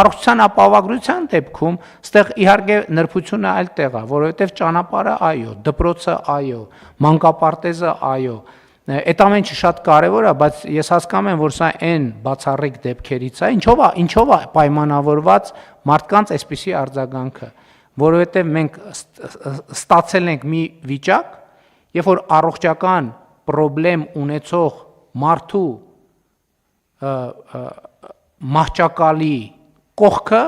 առողջության ապահովագրության դեպքում ստեղ իհարկե նրբությունը այլ տեղ է, որովհետև ճանապարհը այո, դպրոցը այո, մանկապարտեզը այո, այդ ամենը շատ կարևոր է, բայց ես հասկանում եմ, որ սա այն բացառիկ դեպքերից է, ինչով է պայմանավորված մարդկանց այսպիսի արձագանքը, որովհետև մենք ստացել ենք մի վիճակ, երբ որ առողջական պրոբլեմ ունեցող մարդու մահճակալի կողքը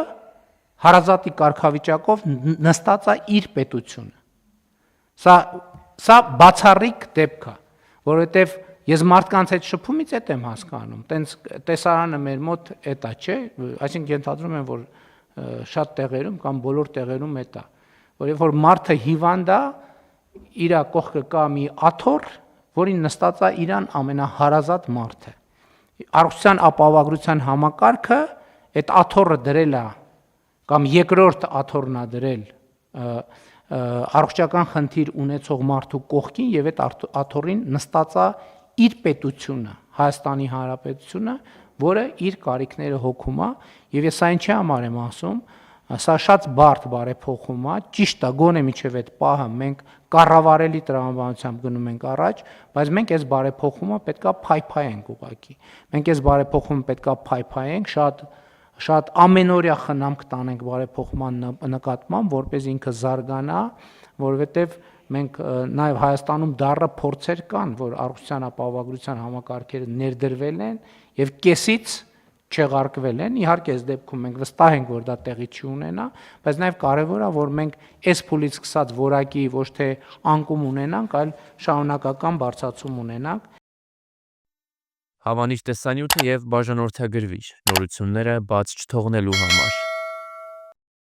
հարազատի կարգավիճակով նստած է իր պետությունը։ Սա բացառիկ դեպք է, որովհետև ես մարդկանց հետ շփումից էդ եմ հասկանում, տենց տեսարանը մեր մոտ էտա, չէ, այսինքն ենթադրում եմ, որ շատ տեղերում կամ բոլոր տեղերում էտա, որ երբ որ մարդը հիվանդ է, իր կողքը կա մի աթոռ, որին նստած է իրան ամենահարազատ մարդը։ Առողջության ապահովագրության համակարգը այդ աթոռը դրել է կամ երկրորդ աթոռն է դրել առողջական խնդիր ունեցող մարդու կողքին եւ այդ աթոռին նստած է իր պետությունը, Հայաստանի Հանրապետությունը, որը իր կարիքները հոգում է եւ ես այն չի համար եմ ասում, սա շատ բարդ բարեփոխում է, ճիշտ է, գոնե միջև այդ պահը մենք կառավարելի տրամաբանությամբ գնում ենք առաջ, բայց մենք այս բարեփոխումը պետքա փայփայենք ուղղակի։ Մենք այս բարեփոխումը պետքա փայփայենք, շատ ամենօրյա խնամք տանենք բարեփոխման նկատմամբ, որպես ինքը զարգանա, որովհետև մենք նաև Հայաստանում դառը փորձեր կան, որ առողջության ապահովագրության համակարգերը ներդրվել են եւ կեսից չեղարկվել են, իհարկե այս դեպքում մենք վստահ ենք, որ դա տեղի չի ունենա, բայց նաև կարևոր է, որ մենք այս փուլից սկսած որակի ոչ թե անկում ունենանք, այլ շարունակական բարձրացում ունենանք։ Հավանիչ տեսանյութը եւ բաժանորդագրվիչ նորությունները բաց չթողնելու համար։